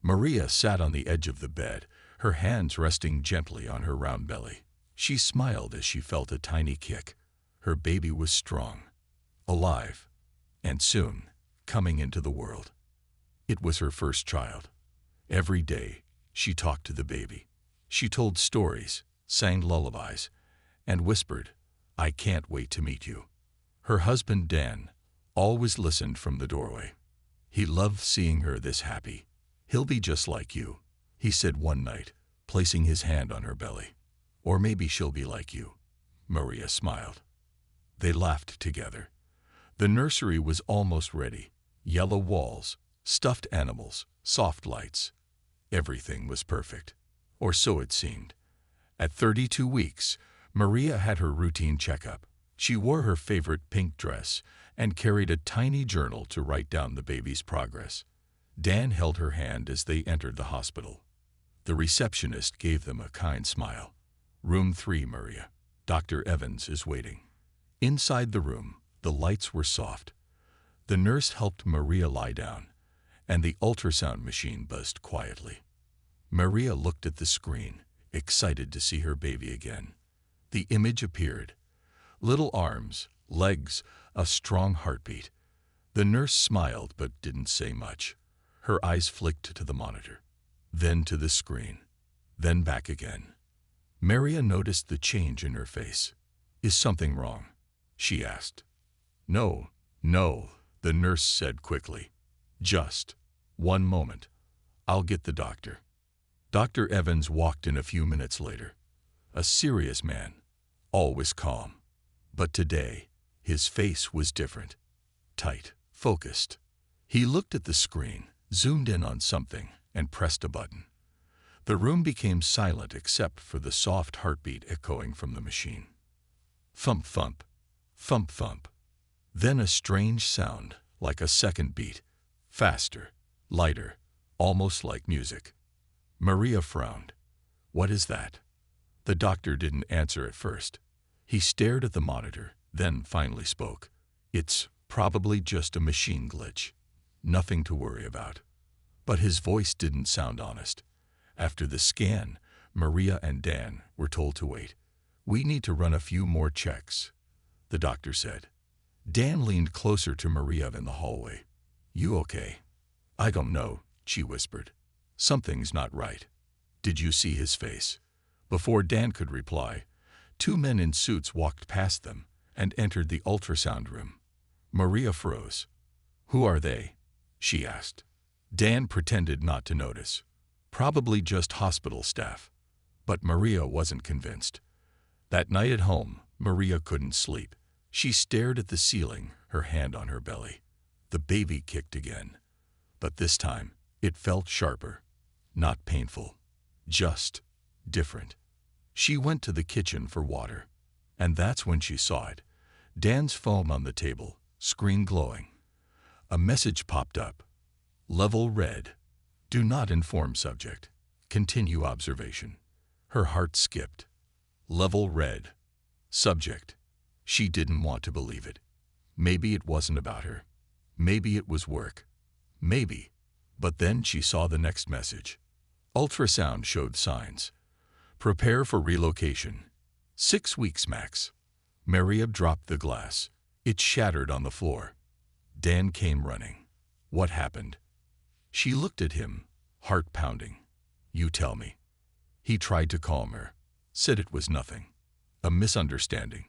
Maria sat on the edge of the bed, her hands resting gently on her round belly. She smiled as she felt a tiny kick. Her baby was strong, alive, and soon coming into the world. It was her first child. Every day, she talked to the baby. She told stories, sang lullabies, and whispered, "I can't wait to meet you." Her husband, Dan, always listened from the doorway. He loved seeing her this happy. "He'll be just like you," he said one night, placing his hand on her belly. "Or maybe she'll be like you." Maria smiled. They laughed together. The nursery was almost ready. Yellow walls, stuffed animals, soft lights. Everything was perfect. Or so it seemed. At 32 weeks, Maria had her routine checkup. She wore her favorite pink dress and carried a tiny journal to write down the baby's progress. Dan held her hand as they entered the hospital. The receptionist gave them a kind smile. "Room 3, Maria. Dr. Evans is waiting." Inside the room, the lights were soft. The nurse helped Maria lie down, and the ultrasound machine buzzed quietly. Maria looked at the screen, excited to see her baby again. The image appeared. Little arms, legs, a strong heartbeat. The nurse smiled but didn't say much. Her eyes flicked to the monitor, then to the screen, then back again. Maria noticed the change in her face. "Is something wrong?" she asked. "No, no," the nurse said quickly. "Just one moment. I'll get the doctor." Dr. Evans walked in a few minutes later. A serious man, always calm. But today, his face was different. Tight, focused. He looked at the screen, zoomed in on something, and pressed a button. The room became silent except for the soft heartbeat echoing from the machine. Thump, thump, thump, thump. Then a strange sound, like a second beat, faster, lighter, almost like music. Maria frowned. "What is that?" The doctor didn't answer at first. He stared at the monitor, then finally spoke. "It's probably just a machine glitch. Nothing to worry about." But his voice didn't sound honest. After the scan, Maria and Dan were told to wait. "We need to run a few more checks," the doctor said. Dan leaned closer to Maria in the hallway. "You okay?" "I don't know," she whispered. "Something's not right." "Did you see his face?" Before Dan could reply, 2 men in suits walked past them and entered the ultrasound room. Maria froze. "Who are they?" she asked. Dan pretended not to notice. Probably just hospital staff. But Maria wasn't convinced. That night at home, Maria couldn't sleep. She stared at the ceiling, her hand on her belly. The baby kicked again. But this time, it felt sharper. Not painful. Just different. She went to the kitchen for water. And that's when she saw it. Dan's phone on the table, screen glowing. A message popped up. Level red. Do not inform subject. Continue observation. Her heart skipped. Level red. Subject. She didn't want to believe it. Maybe it wasn't about her. Maybe it was work. Maybe. But then she saw the next message. Ultrasound showed signs. Prepare for relocation. 6 weeks max. Maria dropped the glass. It shattered on the floor. Dan came running. What happened? She looked at him, heart pounding. You tell me. He tried to calm her. Said it was nothing. A misunderstanding.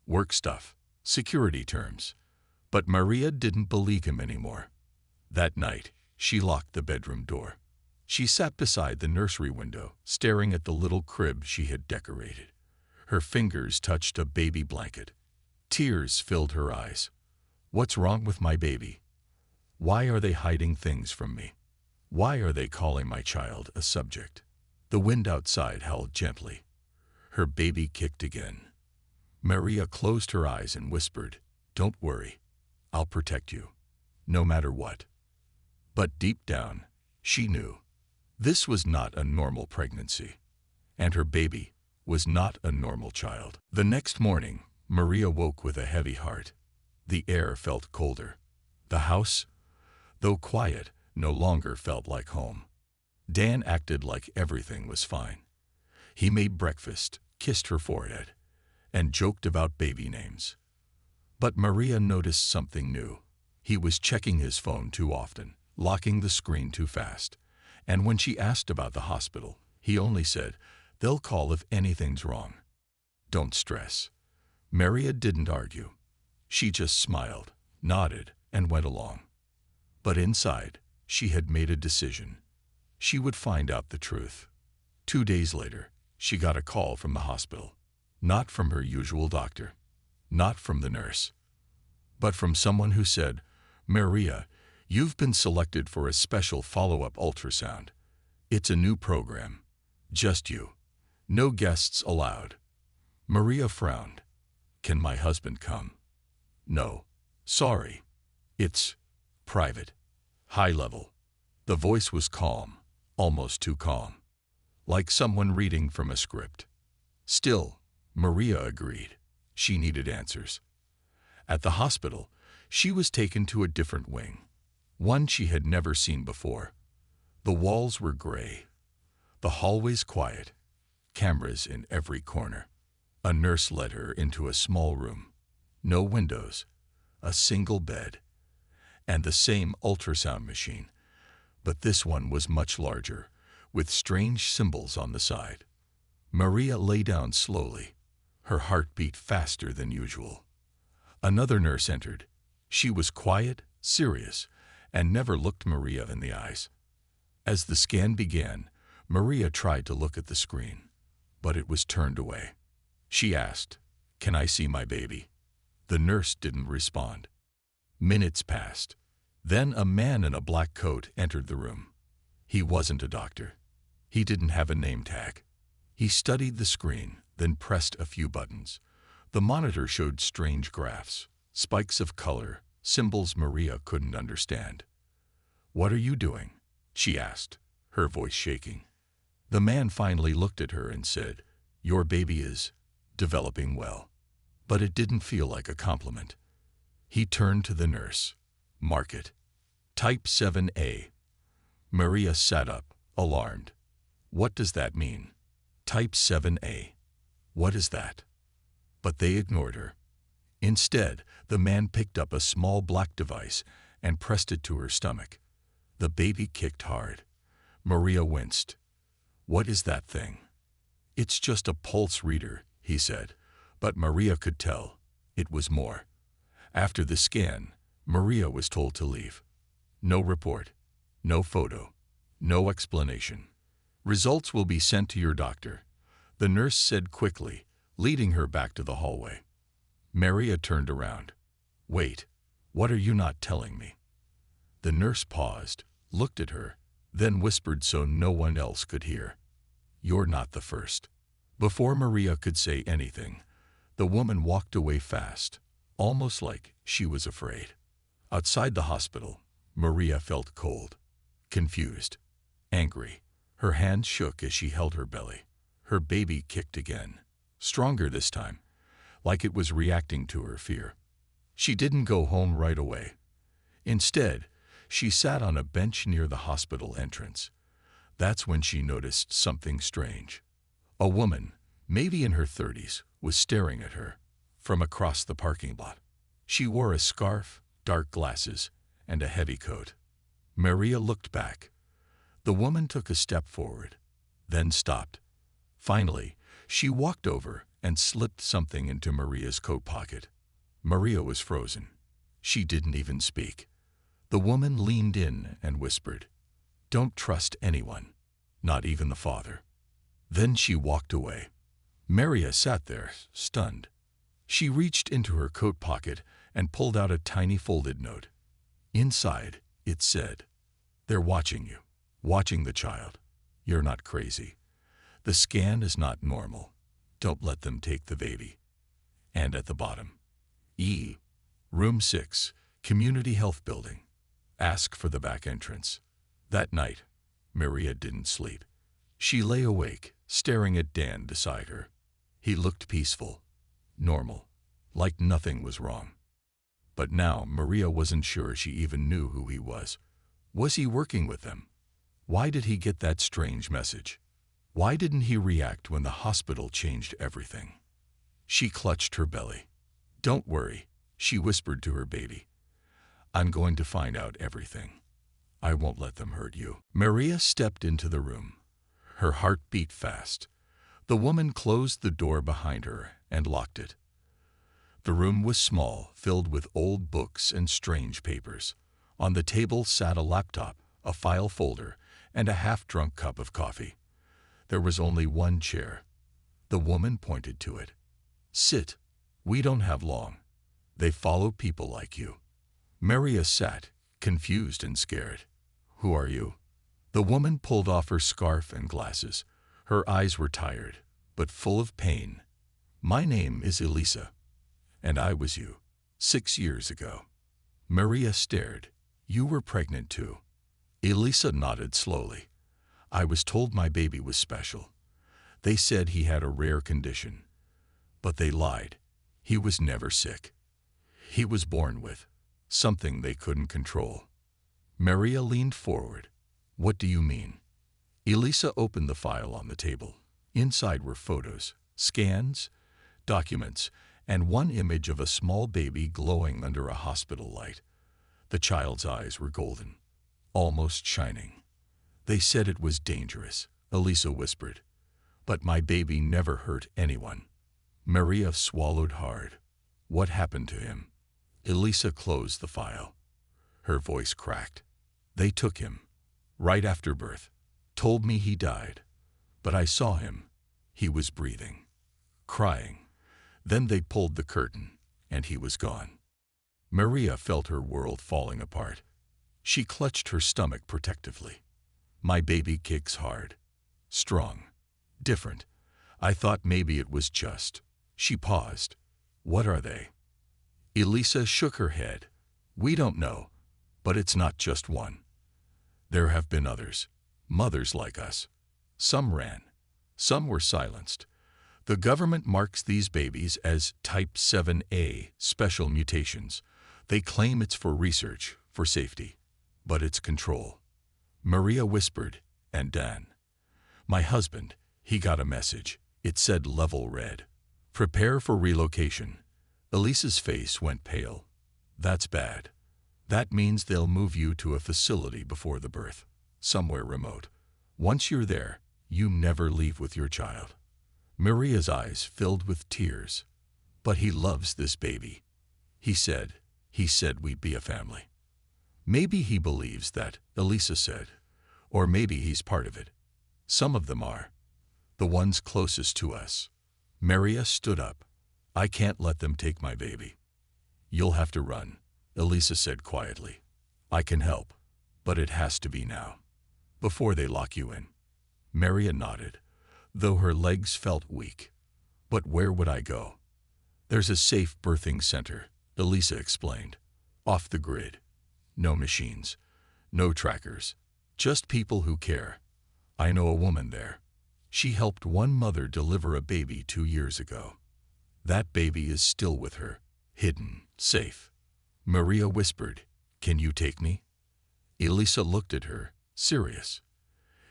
Work stuff. Security terms. But Maria didn't believe him anymore. That night, she locked the bedroom door. She sat beside the nursery window, staring at the little crib she had decorated. Her fingers touched a baby blanket. Tears filled her eyes. What's wrong with my baby? Why are they hiding things from me? Why are they calling my child a subject? The wind outside howled gently. Her baby kicked again. Maria closed her eyes and whispered, "Don't worry. I'll protect you. No matter what." But deep down, she knew. This was not a normal pregnancy. And her baby was not a normal child. The next morning, Maria woke with a heavy heart. The air felt colder. The house, though quiet, no longer felt like home. Dan acted like everything was fine. He made breakfast, kissed her forehead, and joked about baby names. But Maria noticed something new. He was checking his phone too often, locking the screen too fast. And when she asked about the hospital, he only said, "They'll call if anything's wrong. Don't stress." Maria didn't argue. She just smiled, nodded, and went along. But inside, she had made a decision. She would find out the truth. 2 days later, she got a call from the hospital. Not from her usual doctor, not from the nurse, but from someone who said, "Maria, you've been selected for a special follow-up ultrasound. It's a new program. Just you. No guests allowed." Maria frowned. "Can my husband come?" "No. Sorry. It's private. High level." The voice was calm, almost too calm, like someone reading from a script. Still, Maria agreed. She needed answers. At the hospital, she was taken to a different wing, one she had never seen before. The walls were gray, the hallways quiet, cameras in every corner. A nurse led her into a small room. No windows, a single bed, and the same ultrasound machine, but this one was much larger, with strange symbols on the side. Maria lay down slowly. Her heart beat faster than usual. Another nurse entered. She was quiet, serious, and never looked Maria in the eyes. As the scan began, Maria tried to look at the screen, but it was turned away. She asked, "Can I see my baby?" The nurse didn't respond. Minutes passed. Then a man in a black coat entered the room. He wasn't a doctor. He didn't have a name tag. He studied the screen, then pressed a few buttons. The monitor showed strange graphs, spikes of color, symbols Maria couldn't understand. "What are you doing?" she asked, her voice shaking. The man finally looked at her and said, "Your baby is developing well." But it didn't feel like a compliment. He turned to the nurse. "Mark it. Type 7A. Maria sat up, alarmed. "What does that mean? Type 7A. What is that?" But they ignored her. Instead, the man picked up a small black device and pressed it to her stomach. The baby kicked hard. Maria winced. "What is that thing?" "It's just a pulse reader," he said, but Maria could tell it was more. After the scan, Maria was told to leave. No report, no photo, no explanation. "Results will be sent to your doctor," the nurse said quickly, leading her back to the hallway. Maria turned around. "Wait, what are you not telling me?" The nurse paused, looked at her, then whispered so no one else could hear, "You're not the first." Before Maria could say anything, the woman walked away fast, almost like she was afraid. Outside the hospital, Maria felt cold, confused, angry. Her hands shook as she held her belly. Her baby kicked again, stronger this time, like it was reacting to her fear. She didn't go home right away. Instead, she sat on a bench near the hospital entrance. That's when she noticed something strange. A woman, maybe in her 30s, was staring at her from across the parking lot. She wore a scarf, dark glasses, and a heavy coat. Maria looked back. The woman took a step forward, then stopped. Finally, she walked over and slipped something into Maria's coat pocket. Maria was frozen. She didn't even speak. The woman leaned in and whispered, "Don't trust anyone, not even the father." Then she walked away. Maria sat there, stunned. She reached into her coat pocket and pulled out a tiny folded note. Inside, it said, "They're watching you, watching the child. You're not crazy. The scan is not normal. Don't let them take the baby." And at the bottom, "E. Room 6, Community Health Building. Ask for the back entrance." That night, Maria didn't sleep. She lay awake, staring at Dan beside her. He looked peaceful, normal, like nothing was wrong. But now Maria wasn't sure she even knew who he was. Was he working with them? Why did he get that strange message? Why didn't he react when the hospital changed everything? She clutched her belly. "Don't worry," she whispered to her baby. "I'm going to find out everything. I won't let them hurt you." Maria stepped into the room. Her heart beat fast. The woman closed the door behind her and locked it. The room was small, filled with old books and strange papers. On the table sat a laptop, a file folder, and a half-drunk cup of coffee. There was only one chair. The woman pointed to it. "Sit. We don't have long. They follow people like you." Maria sat, confused and scared. "Who are you?" The woman pulled off her scarf and glasses. Her eyes were tired, but full of pain. "My name is Elisa, and I was you, 6 years ago." Maria stared. "You were pregnant too." Elisa nodded slowly. "I was told my baby was special. They said he had a rare condition. But they lied. He was never sick. He was born with something they couldn't control." Maria leaned forward. "What do you mean?" Elisa opened the file on the table. Inside were photos, scans, documents, and one image of a small baby glowing under a hospital light. The child's eyes were golden, almost shining. "They said it was dangerous," Elisa whispered. "But my baby never hurt anyone." Maria swallowed hard. "What happened to him?" Elisa closed the file. Her voice cracked. "They took him, right after birth. Told me he died. But I saw him. He was breathing, crying. Then they pulled the curtain, and he was gone." Maria felt her world falling apart. She clutched her stomach protectively. "My baby kicks hard. Strong. Different. I thought maybe it was just." She paused. "What are they?" Elisa shook her head. "We don't know, but it's not just one. There have been others, mothers like us. Some ran. Some were silenced. The government marks these babies as type 7A, special mutations. They claim it's for research, for safety. But it's control." Maria whispered, "And Dan, my husband, he got a message. It said level red. Prepare for relocation." Elisa's face went pale. "That's bad. That means they'll move you to a facility before the birth, somewhere remote. Once you're there, you never leave with your child." Maria's eyes filled with tears. "But he loves this baby. He said we'd be a family." "Maybe he believes that," Elisa said. "Or maybe he's part of it. Some of them are. The ones closest to us." Maria stood up. "I can't let them take my baby." "You'll have to run," Elisa said quietly. "I can help, but it has to be now, before they lock you in." Maria nodded, though her legs felt weak. "But where would I go?" "There's a safe birthing center," Elisa explained. "Off the grid. No machines, no trackers, just people who care. I know a woman there. She helped one mother deliver a baby 2 years ago. That baby is still with her, hidden, safe." Maria whispered, "Can you take me?" Elisa looked at her, serious.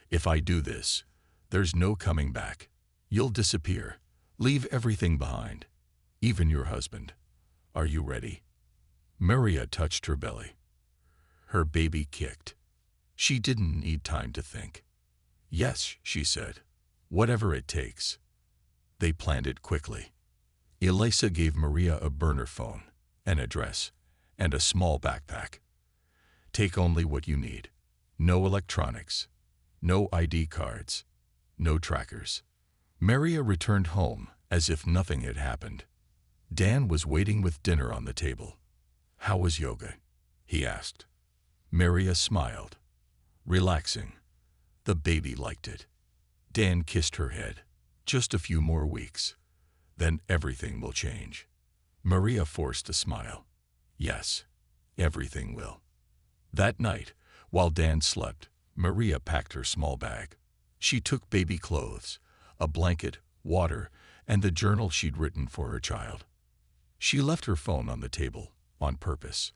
"If I do this, there's no coming back. You'll disappear, leave everything behind, even your husband. Are you ready?" Maria touched her belly. Her baby kicked. She didn't need time to think. "Yes," she said, "whatever it takes." They planned it quickly. Elisa gave Maria a burner phone, an address, and a small backpack. "Take only what you need. No electronics, no ID cards, no trackers." Maria returned home as if nothing had happened. Dan was waiting with dinner on the table. "How was yoga?" he asked. Maria smiled. "Relaxing. The baby liked it." Dan kissed her head. "Just a few more weeks. Then everything will change." Maria forced a smile. "Yes, everything will." That night, while Dan slept, Maria packed her small bag. She took baby clothes, a blanket, water, and the journal she'd written for her child. She left her phone on the table, on purpose.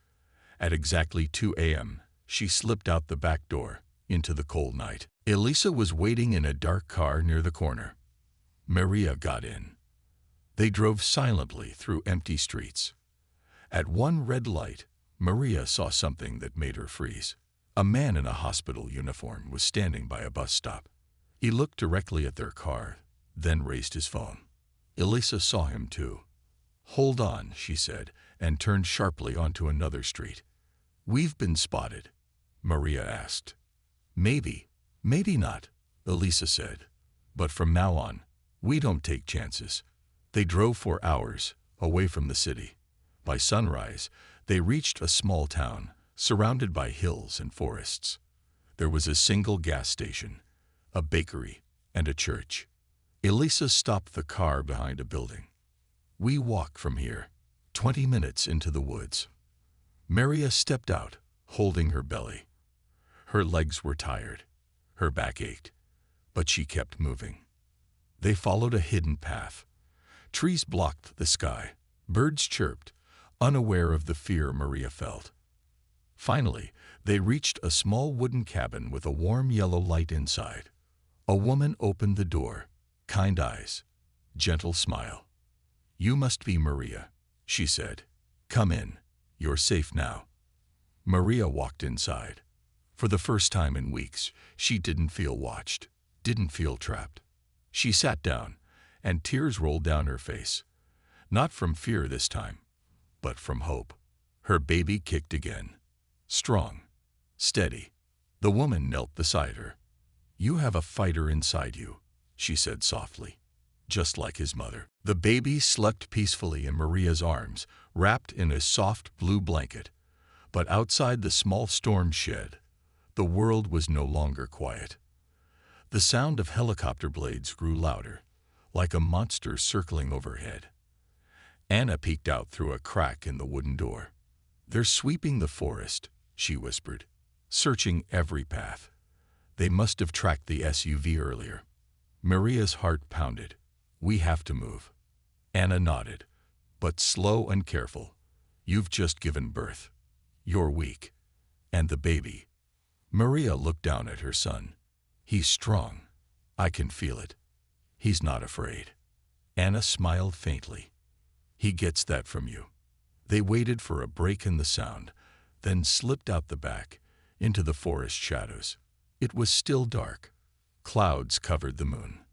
At exactly 2 a.m., she slipped out the back door into the cold night. Elisa was waiting in a dark car near the corner. Maria got in. They drove silently through empty streets. At one red light, Maria saw something that made her freeze. A man in a hospital uniform was standing by a bus stop. He looked directly at their car, then raised his phone. Elisa saw him too. "Hold on," she said, and turned sharply onto another street. "We've been spotted," Maria asked. "Maybe, maybe not," Elisa said. "But from now on, we don't take chances." They drove for hours, away from the city. By sunrise, they reached a small town, surrounded by hills and forests. There was a single gas station, a bakery, and a church. Elisa stopped the car behind a building. "We walk from here, 20 minutes into the woods." Maria stepped out, holding her belly. Her legs were tired. Her back ached. But she kept moving. They followed a hidden path. Trees blocked the sky. Birds chirped, unaware of the fear Maria felt. Finally, they reached a small wooden cabin with a warm yellow light inside. A woman opened the door, kind eyes, gentle smile. "You must be Maria," she said. "Come in. You're safe now." Maria walked inside. For the first time in weeks, she didn't feel watched, didn't feel trapped. She sat down, and tears rolled down her face. Not from fear this time, but from hope. Her baby kicked again. Strong, steady. The woman knelt beside her. "You have a fighter inside you," she said softly, just like his mother. The baby slept peacefully in Maria's arms, wrapped in a soft blue blanket. But outside the small storm shed, the world was no longer quiet. The sound of helicopter blades grew louder, like a monster circling overhead. Anna peeked out through a crack in the wooden door. "They're sweeping the forest," she whispered, searching every path. "They must have tracked the SUV earlier." Maria's heart pounded. "We have to move." Anna nodded. "But slow and careful. You've just given birth. You're weak. And the baby." Maria looked down at her son. "He's strong. I can feel it. He's not afraid." Anna smiled faintly. "He gets that from you." They waited for a break in the sound, then slipped out the back, into the forest shadows. It was still dark. Clouds covered the moon.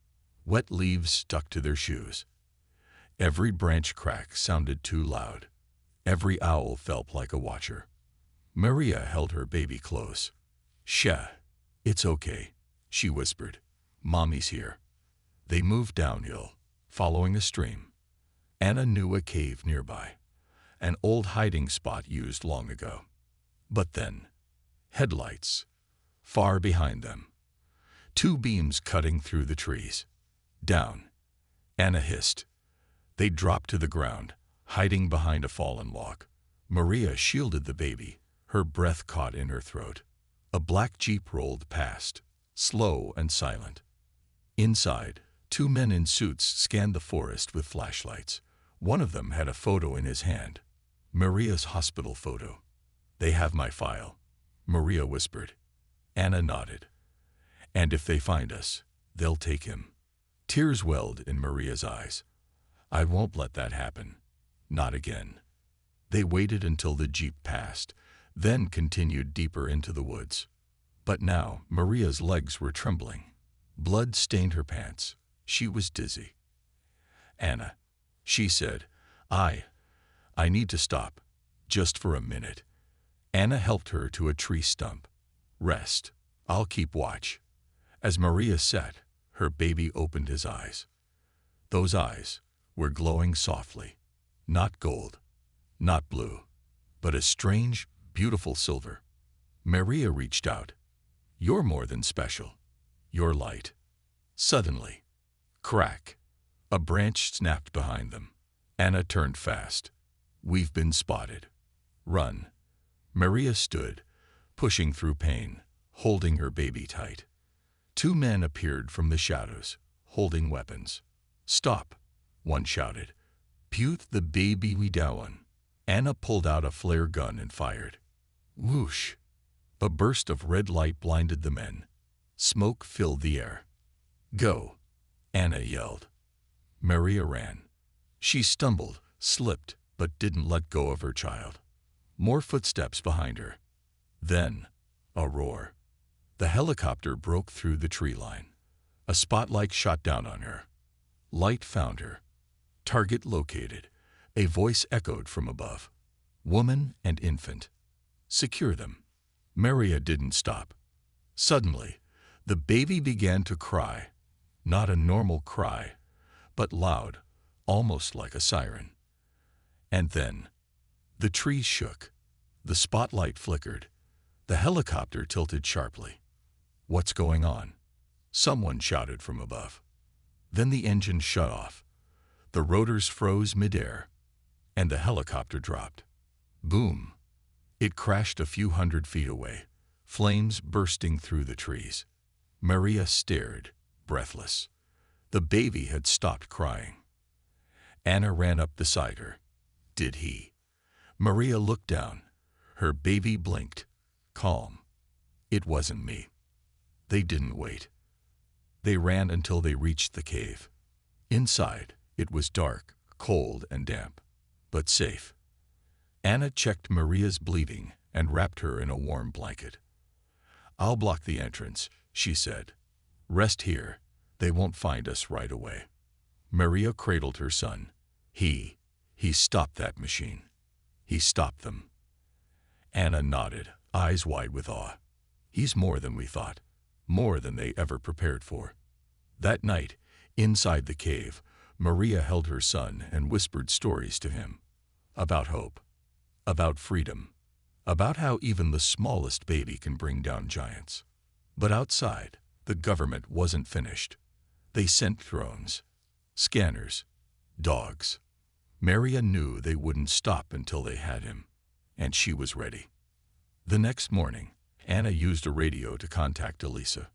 Wet leaves stuck to their shoes. Every branch crack sounded too loud. Every owl felt like a watcher. Maria held her baby close. "Shh, it's okay," she whispered. "Mommy's here." They moved downhill, following a stream. Anna knew a cave nearby, an old hiding spot used long ago. But then, headlights, far behind them. Two beams cutting through the trees. "Down," Anna hissed. They dropped to the ground, hiding behind a fallen log. Maria shielded the baby, her breath caught in her throat. A black jeep rolled past, slow and silent. Inside, two men in suits scanned the forest with flashlights. One of them had a photo in his hand. Maria's hospital photo. "They have my file," Maria whispered. Anna nodded. "And if they find us, they'll take him." Tears welled in Maria's eyes. "I won't let that happen. Not again." They waited until the jeep passed, then continued deeper into the woods. But now Maria's legs were trembling. Blood stained her pants. She was dizzy. "Anna," she said, I need to stop, just for a minute." Anna helped her to a tree stump. "Rest. I'll keep watch." As Maria sat, her baby opened his eyes. Those eyes were glowing softly. Not gold, not blue, but a strange, beautiful silver. Maria reached out. "You're more than special. You're light." Suddenly, crack, a branch snapped behind them. Anna turned fast. "We've been spotted. Run." Maria stood, pushing through pain, holding her baby tight. Two men appeared from the shadows, holding weapons. "Stop," one shouted. "Put the baby down." Anna pulled out a flare gun and fired. Whoosh! A burst of red light blinded the men. Smoke filled the air. "Go!" Anna yelled. Maria ran. She stumbled, slipped, but didn't let go of her child. More footsteps behind her. Then, a roar. The helicopter broke through the tree line. A spotlight shot down on her. Light found her. Target located. A voice echoed from above. "Woman and infant. Secure them." Maria didn't stop. Suddenly, the baby began to cry. Not a normal cry, but loud, almost like a siren. And then, the trees shook. The spotlight flickered. The helicopter tilted sharply. "What's going on?" Someone shouted from above. Then the engine shut off. The rotors froze midair, and the helicopter dropped. Boom! It crashed a few hundred feet away, flames bursting through the trees. Maria stared, breathless. The baby had stopped crying. Anna ran up beside her. "Did he?" Maria looked down. Her baby blinked, calm. "It wasn't me." They didn't wait. They ran until they reached the cave. Inside, it was dark, cold, and damp, but safe. Anna checked Maria's bleeding and wrapped her in a warm blanket. "I'll block the entrance," she said. "Rest here. They won't find us right away." Maria cradled her son. He stopped that machine. He stopped them." Anna nodded, eyes wide with awe. "He's more than we thought. More than they ever prepared for." That night, inside the cave, Maria held her son and whispered stories to him. About hope. About freedom. About how even the smallest baby can bring down giants. But outside, the government wasn't finished. They sent drones, scanners, dogs. Maria knew they wouldn't stop until they had him, and she was ready. The next morning, Anna used a radio to contact Elisa.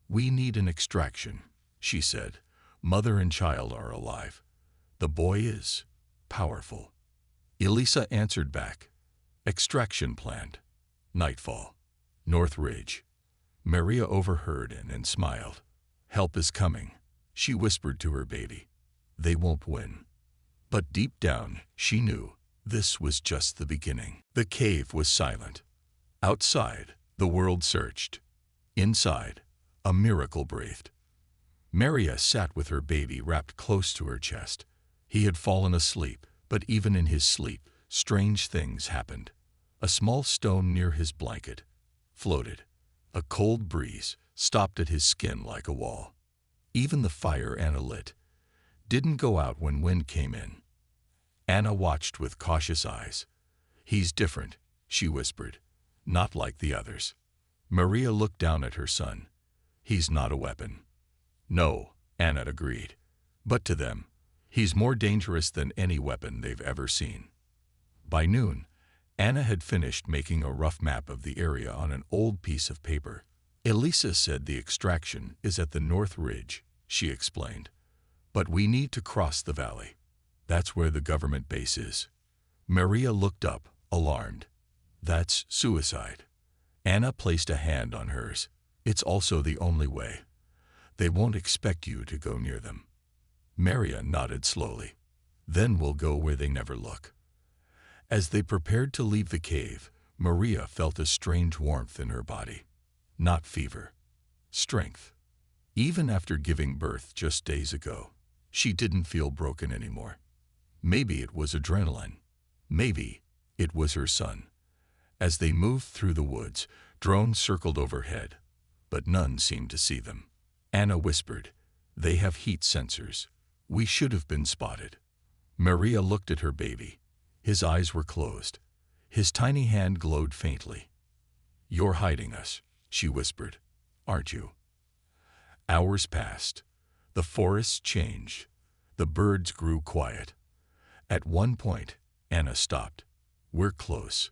"We need an extraction," she said. "Mother and child are alive. The boy is powerful." Elisa answered back. "Extraction planned. Nightfall. North Ridge." Maria overheard and smiled. "Help is coming," she whispered to her baby. "They won't win." But deep down, she knew this was just the beginning. The cave was silent. Outside, the world searched. Inside, a miracle breathed. Maria sat with her baby wrapped close to her chest. He had fallen asleep, but even in his sleep, strange things happened. A small stone near his blanket floated. A cold breeze stopped at his skin like a wall. Even the fire Anna lit didn't go out when wind came in. Anna watched with cautious eyes. "He's different," she whispered. "Not like the others." Maria looked down at her son. "He's not a weapon." "No," Anna agreed. "But to them, he's more dangerous than any weapon they've ever seen." By noon, Anna had finished making a rough map of the area on an old piece of paper. "Elisa said the extraction is at the North Ridge," she explained. "But we need to cross the valley. That's where the government base is." Maria looked up, alarmed. "That's suicide." Anna placed a hand on hers. "It's also the only way. They won't expect you to go near them." Maria nodded slowly. "Then we'll go where they never look." As they prepared to leave the cave, Maria felt a strange warmth in her body. Not fever. Strength. Even after giving birth just days ago, she didn't feel broken anymore. Maybe it was adrenaline. Maybe it was her son. As they moved through the woods, drones circled overhead, but none seemed to see them. Anna whispered, "They have heat sensors. We should have been spotted." Maria looked at her baby. His eyes were closed. His tiny hand glowed faintly. "You're hiding us," she whispered, "aren't you?" Hours passed. The forests changed. The birds grew quiet. At one point, Anna stopped. "We're close.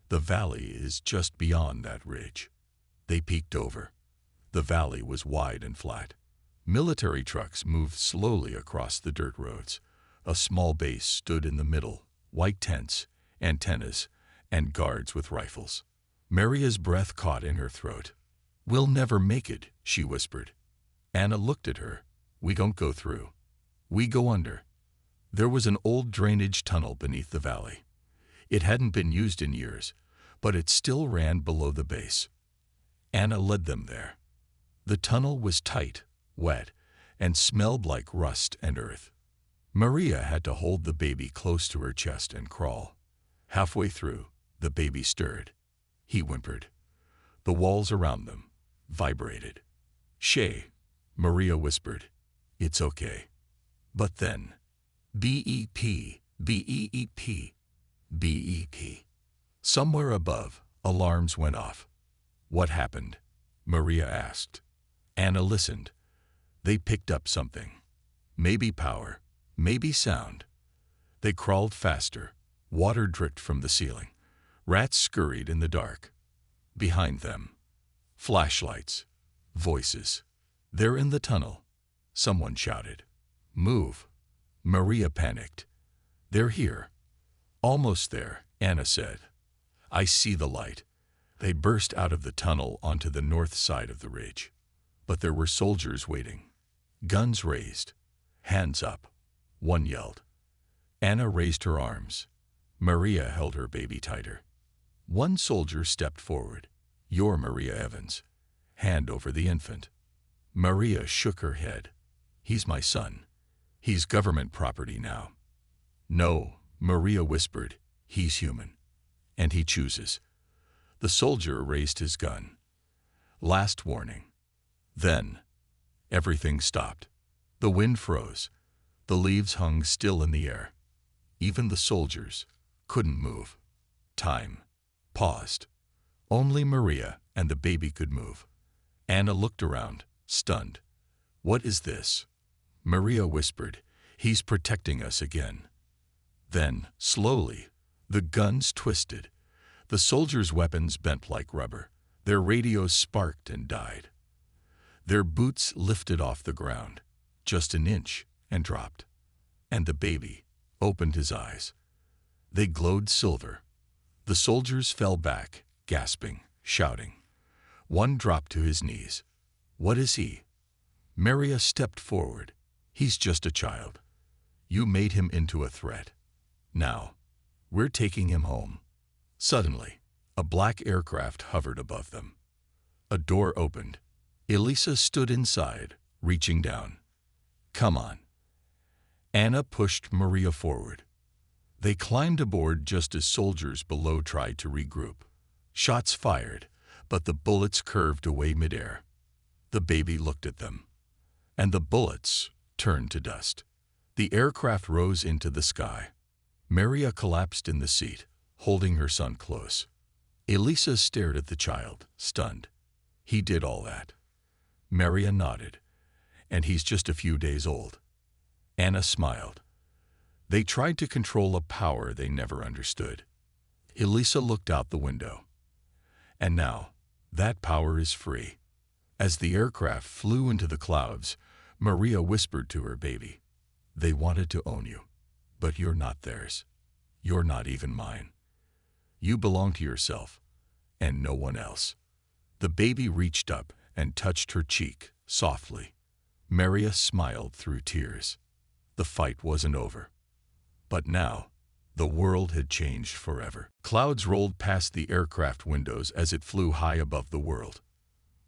The valley is just beyond that ridge." They peeked over. The valley was wide and flat. Military trucks moved slowly across the dirt roads. A small base stood in the middle, white tents, antennas, and guards with rifles. Maria's breath caught in her throat. "We'll never make it," she whispered. Anna looked at her. "We don't go through. We go under." There was an old drainage tunnel beneath the valley. It hadn't been used in years, but it still ran below the base. Anna led them there. The tunnel was tight, wet, and smelled like rust and earth. Maria had to hold the baby close to her chest and crawl. Halfway through, the baby stirred. He whimpered. The walls around them vibrated. "Shay," Maria whispered. "It's okay." But then, beep, beep, beep. Somewhere above, alarms went off. "What happened?" Maria asked. Anna listened. They picked up something. Maybe power, maybe sound. They crawled faster. Water dripped from the ceiling. Rats scurried in the dark. Behind them, flashlights, voices. "They're in the tunnel," someone shouted. "Move." Maria panicked. "They're here." "Almost there," Anna said. "I see the light." They burst out of the tunnel onto the north side of the ridge. But there were soldiers waiting. Guns raised. Hands up. One yelled. Anna raised her arms. Maria held her baby tighter. One soldier stepped forward. "You're Maria Evans." Hand over the infant. Maria shook her head. "He's my son. He's government property now." "No," Maria whispered. "He's human. And he chooses." The soldier raised his gun. Last warning. Then, everything stopped. The wind froze. The leaves hung still in the air. Even the soldiers couldn't move. Time paused. Only Maria and the baby could move. Anna looked around, stunned. "What is this?" Maria whispered. "He's protecting us again." Then, slowly, the guns twisted. The soldiers' weapons bent like rubber. Their radios sparked and died. Their boots lifted off the ground, just an inch, and dropped. And the baby opened his eyes. They glowed silver. The soldiers fell back, gasping, shouting. One dropped to his knees. "What is he?" Maria stepped forward. "He's just a child. You made him into a threat. Now, we're taking him home." Suddenly, a black aircraft hovered above them. A door opened. Elisa stood inside, reaching down. "Come on." Anna pushed Maria forward. They climbed aboard just as soldiers below tried to regroup. Shots fired, but the bullets curved away midair. The baby looked at them. And the bullets turned to dust. The aircraft rose into the sky. Maria collapsed in the seat, holding her son close. Elisa stared at the child, stunned. "He did all that." Maria nodded. "And he's just a few days old." Anna smiled. They tried to control a power they never understood. Elisa looked out the window. And now, that power is free. As the aircraft flew into the clouds, Maria whispered to her baby, "They wanted to own you, but you're not theirs. You're not even mine. You belong to yourself, and no one else." The baby reached up and touched her cheek, softly. Maria smiled through tears. The fight wasn't over. But now, the world had changed forever. Clouds rolled past the aircraft windows as it flew high above the world.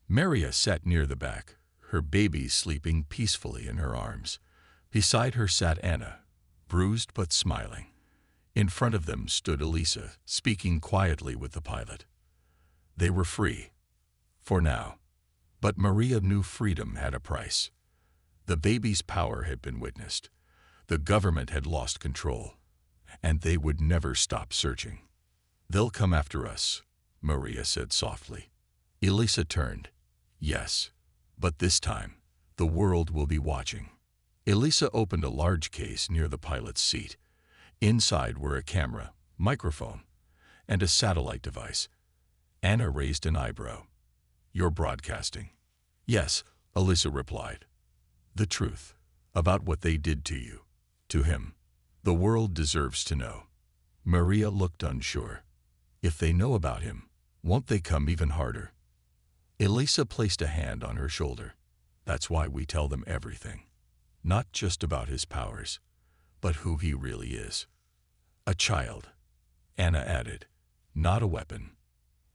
Maria sat near the back, her baby sleeping peacefully in her arms. Beside her sat Anna, bruised but smiling. In front of them stood Elisa, speaking quietly with the pilot. They were free. For now. But Maria knew freedom had a price. The baby's power had been witnessed. The government had lost control. And they would never stop searching. "They'll come after us," Maria said softly. Elisa turned. "Yes. But this time, the world will be watching." Elisa opened a large case near the pilot's seat. Inside were a camera, microphone, and a satellite device. Anna raised an eyebrow. "You're broadcasting?" "Yes," Elisa replied. "The truth, about what they did to you, to him. The world deserves to know." Maria looked unsure. "If they know about him, Won't they come even harder? Elisa placed a hand on her shoulder. That's why we tell them everything. Not just about his powers, but who he really is. A child, Anna added, not a weapon.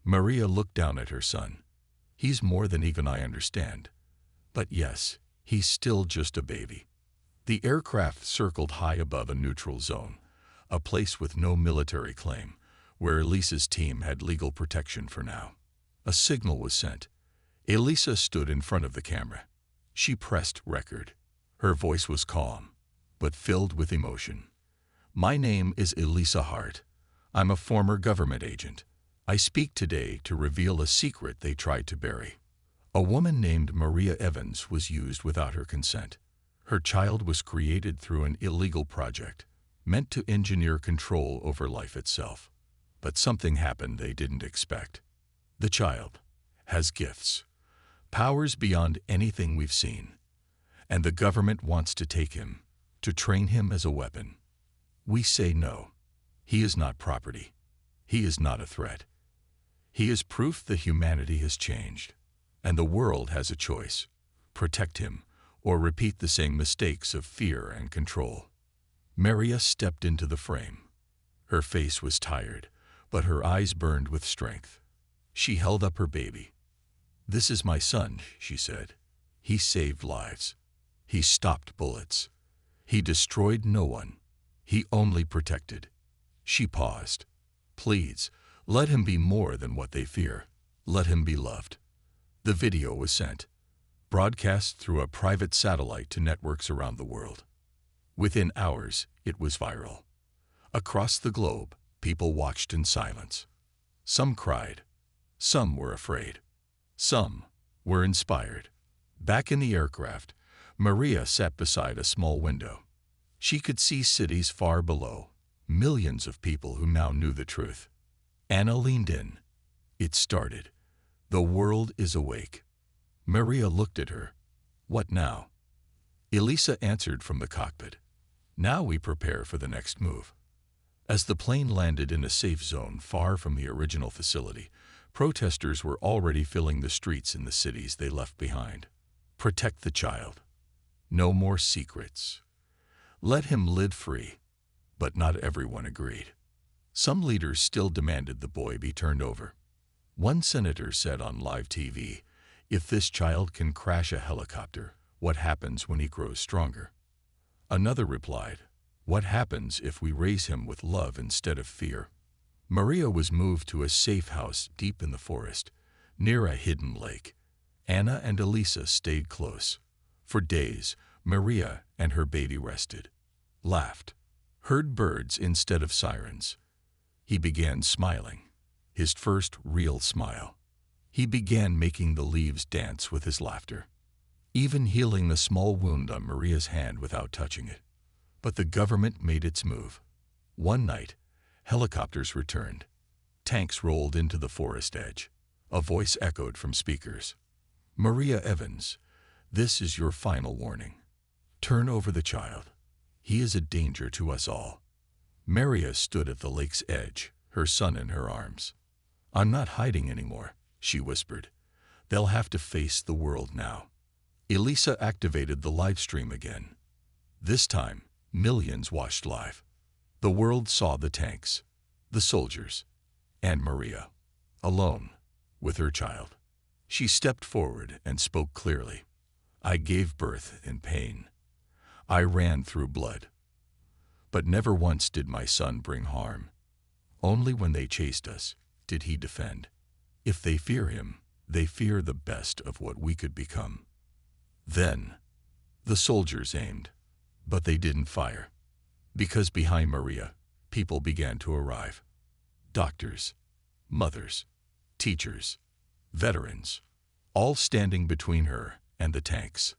Maria looked down at her son. He's more than even I understand. But yes, he's still just a baby. The aircraft circled high above a neutral zone, a place with no military claim, where Elisa's team had legal protection for now. A signal was sent. Elisa stood in front of the camera. She pressed record. Her voice was calm, but filled with emotion. My name is Elisa Hart. I'm a former government agent. I speak today to reveal a secret they tried to bury. A woman named Maria Evans was used without her consent. Her child was created through an illegal project, meant to engineer control over life itself. But something happened they didn't expect. The child has gifts, powers beyond anything we've seen. And the government wants to take him, to train him as a weapon. We say no. He is not property. He is not a threat. He is proof that humanity has changed, and the world has a choice: protect him or repeat the same mistakes of fear and control. Maria stepped into the frame. Her face was tired, but her eyes burned with strength. She held up her baby. This is my son, she said. He saved lives. He stopped bullets. He destroyed no one. He only protected. She paused. Please, let him be more than what they fear. Let him be loved. The video was sent, broadcast through a private satellite to networks around the world. Within hours, it was viral. Across the globe, people watched in silence. Some cried. Some were afraid. Some were inspired. Back in the aircraft, Maria sat beside a small window. She could see cities far below, millions of people who now knew the truth. Anna leaned in. It started. The world is awake. Maria looked at her. What now? Elisa answered from the cockpit. Now we prepare for the next move. As the plane landed in a safe zone far from the original facility, protesters were already filling the streets in the cities they left behind. Protect the child. No more secrets. Let him live free. But not everyone agreed. Some leaders still demanded the boy be turned over. One senator said on live TV, if this child can crash a helicopter, what happens when he grows stronger? Another replied, what happens if we raise him with love instead of fear? Maria was moved to a safe house deep in the forest, near a hidden lake. Anna and Elisa stayed close. For days, Maria and her baby rested, laughed, heard birds instead of sirens. He began smiling, his first real smile. He began making the leaves dance with his laughter, even healing the small wound on Maria's hand without touching it. But the government made its move. One night, helicopters returned. Tanks rolled into the forest edge. A voice echoed from speakers. Maria Evans, this is your final warning. Turn over the child. He is a danger to us all. Maria stood at the lake's edge, her son in her arms. I'm not hiding anymore, she whispered. They'll have to face the world now. Elisa activated the live stream again. This time, millions watched live. The world saw the tanks, the soldiers, and Maria, alone, with her child. She stepped forward and spoke clearly. I gave birth in pain. I ran through blood. But never once did my son bring harm. Only when they chased us did he defend. If they fear him, they fear the best of what we could become. Then, the soldiers aimed, but they didn't fire. Because behind Maria, people began to arrive. Doctors, mothers, teachers, veterans, all standing between her and the tanks.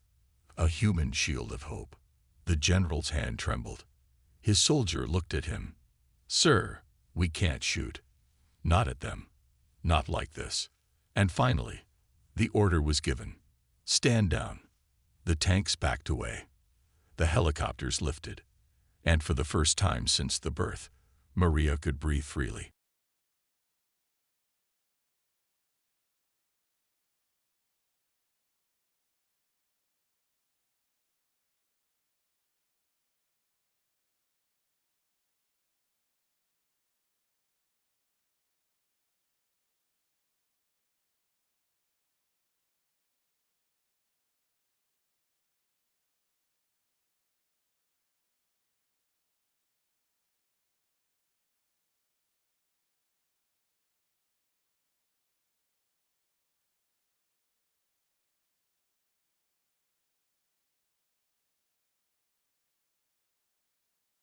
A human shield of hope. The general's hand trembled. His soldier looked at him. Sir, we can't shoot. Not at them. Not like this. And finally, the order was given. Stand down. The tanks backed away. The helicopters lifted. And for the first time since the birth, Maria could breathe freely.